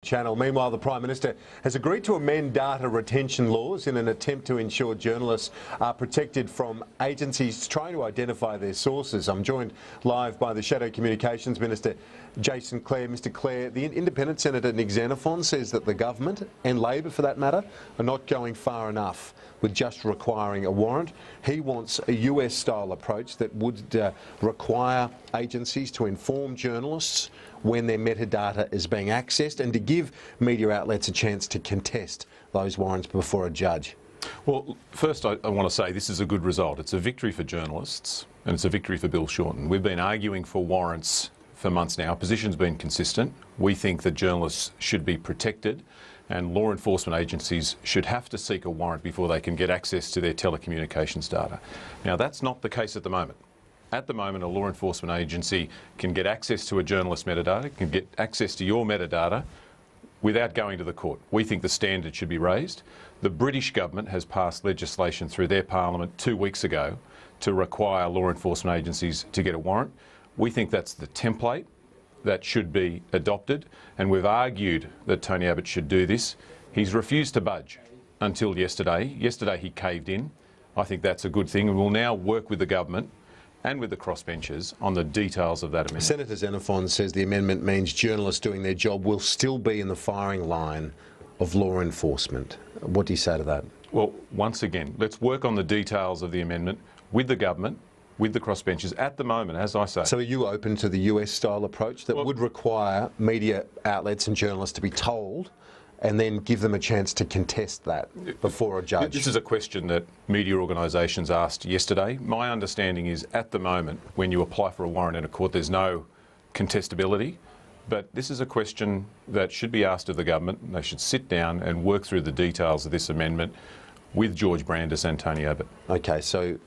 channel. Meanwhile, the Prime Minister has agreed to amend data retention laws in an attempt to ensure journalists are protected from agencies trying to identify their sources. I'm joined live by the Shadow Communications Minister, Jason Clare. Mr Clare, the Independent Senator Nick Xenophon says that the government, and Labor for that matter, are not going far enough with just requiring a warrant. He wants a US-style approach that would require agencies to inform journalists when their metadata is being accessed and to give media outlets a chance to contest those warrants before a judge. Well, first I want to say this is a good result. It's a victory for journalists and it's a victory for Bill Shorten. We've been arguing for warrants for months now. Our position's been consistent. We think that journalists should be protected and law enforcement agencies should have to seek a warrant before they can get access to their telecommunications data. Now, that's not the case at the moment. At the moment, a law enforcement agency can get access to a journalist's metadata, can get access to your metadata without going to the court. We think the standard should be raised. The British government has passed legislation through their parliament 2 weeks ago to require law enforcement agencies to get a warrant. We think that's the template that should be adopted, and we've argued that Tony Abbott should do this. He's refused to budge until yesterday. Yesterday he caved in. I think that's a good thing, and we'll now work with the government and with the crossbenchers on the details of that amendment. Senator Xenophon says the amendment means journalists doing their job will still be in the firing line of law enforcement. What do you say to that? Well, once again, let's work on the details of the amendment with the government, with the crossbenchers at the moment, as I say. So are you open to the US-style approach that would require media outlets and journalists to be told and then give them a chance to contest that before a judge? This is a question that media organisations asked yesterday. My understanding is at the moment, when you apply for a warrant in a court, there's no contestability. But this is a question that should be asked of the government. They should sit down and work through the details of this amendment with George Brandis and Tony Abbott. OK, so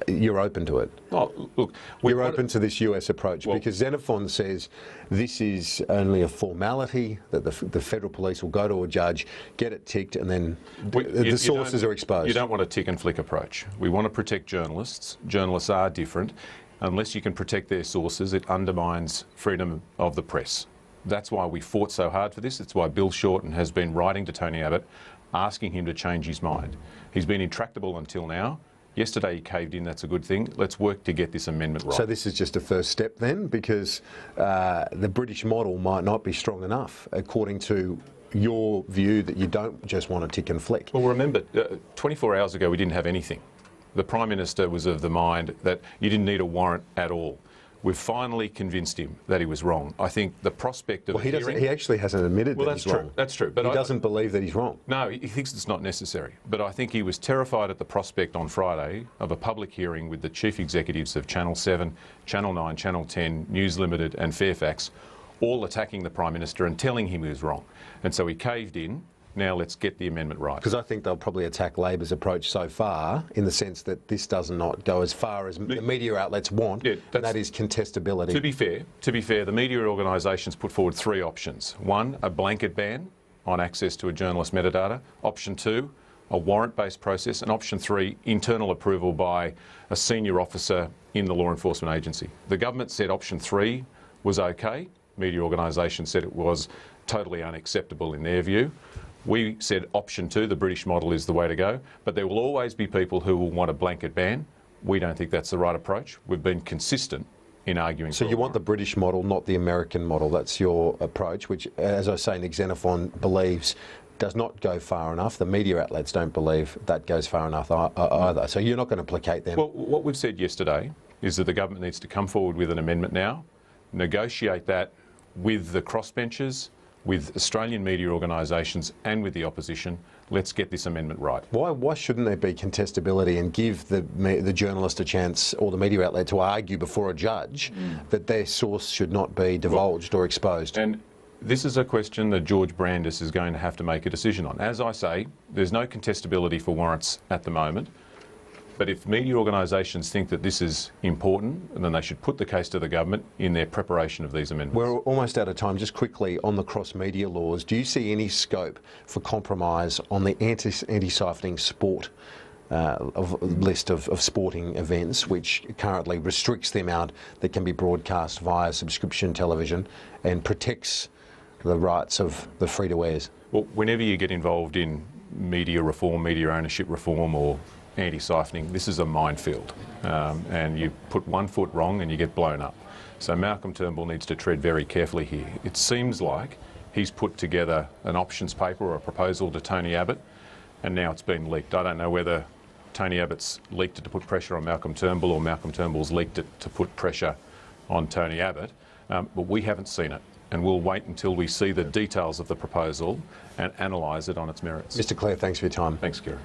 you're open to it? Oh, look, you're open to this US approach because Xenophon says this is only a formality, that the federal police will go to a judge, get it ticked, and then the sources are exposed. You don't want a tick and flick approach. We want to protect journalists. Journalists are different. Unless you can protect their sources, it undermines freedom of the press. That's why we fought so hard for this. It's why Bill Shorten has been writing to Tony Abbott, asking him to change his mind. He's been intractable until now. Yesterday he caved in, that's a good thing. Let's work to get this amendment right. So this is just a first step then, because the British model might not be strong enough, according to your view that you don't just want a tick and flick. Well, remember, 24 hours ago we didn't have anything. The Prime Minister was of the mind that you didn't need a warrant at all. We've finally convinced him that he was wrong. I think the prospect of he actually hasn't admitted that he's wrong. That's true. But he doesn't believe that he's wrong. No, he thinks it's not necessary. But I think he was terrified at the prospect on Friday of a public hearing with the chief executives of Channel 7, Channel 9, Channel 10, News Limited and Fairfax, all attacking the Prime Minister and telling him he was wrong. And so he caved in. Now let's get the amendment right. Because I think they'll probably attack Labor's approach so far, in the sense that this does not go as far as the media outlets want, and that is contestability. To be fair, the media organisations put forward 3 options. 1, a blanket ban on access to a journalist's metadata. Option 2, a warrant-based process. And option 3, internal approval by a senior officer in the law enforcement agency. The government said option 3 was okay. Media organisations said it was totally unacceptable in their view. We said option 2, the British model, is the way to go, but there will always be people who will want a blanket ban. We don't think that's the right approach. We've been consistent in arguing for So you want the British model, not the American model. That's your approach, which, as I say, Nick Xenophon believes does not go far enough. The media outlets don't believe that goes far enough either. So you're not going to placate them. Well, what we've said yesterday is that the government needs to come forward with an amendment now, negotiate that with the crossbenchers, with Australian media organisations and with the opposition. Let's get this amendment right. Why shouldn't there be contestability and give the journalist a chance, or the media outlet, to argue before a judge that their source should not be divulged or exposed? And this is a question that George Brandis is going to have to make a decision on. As I say, there's no contestability for warrants at the moment. But if media organisations think that this is important, then they should put the case to the government in their preparation of these amendments. We're almost out of time. Just quickly, on the cross-media laws, do you see any scope for compromise on the anti-siphoning sport list of sporting events, which currently restricts the amount that can be broadcast via subscription television and protects the rights of the free-to-airs? Well, whenever you get involved in media reform, media ownership reform or anti-siphoning, this is a minefield, and you put one foot wrong and you get blown up. So Malcolm Turnbull needs to tread very carefully here. It seems like he's put together an options paper or a proposal to Tony Abbott, and now it's been leaked. I don't know whether Tony Abbott's leaked it to put pressure on Malcolm Turnbull or Malcolm Turnbull's leaked it to put pressure on Tony Abbott, but we haven't seen it. And we'll wait until we see the details of the proposal and analyse it on its merits. Mr. Clare, thanks for your time. Thanks, Kieran.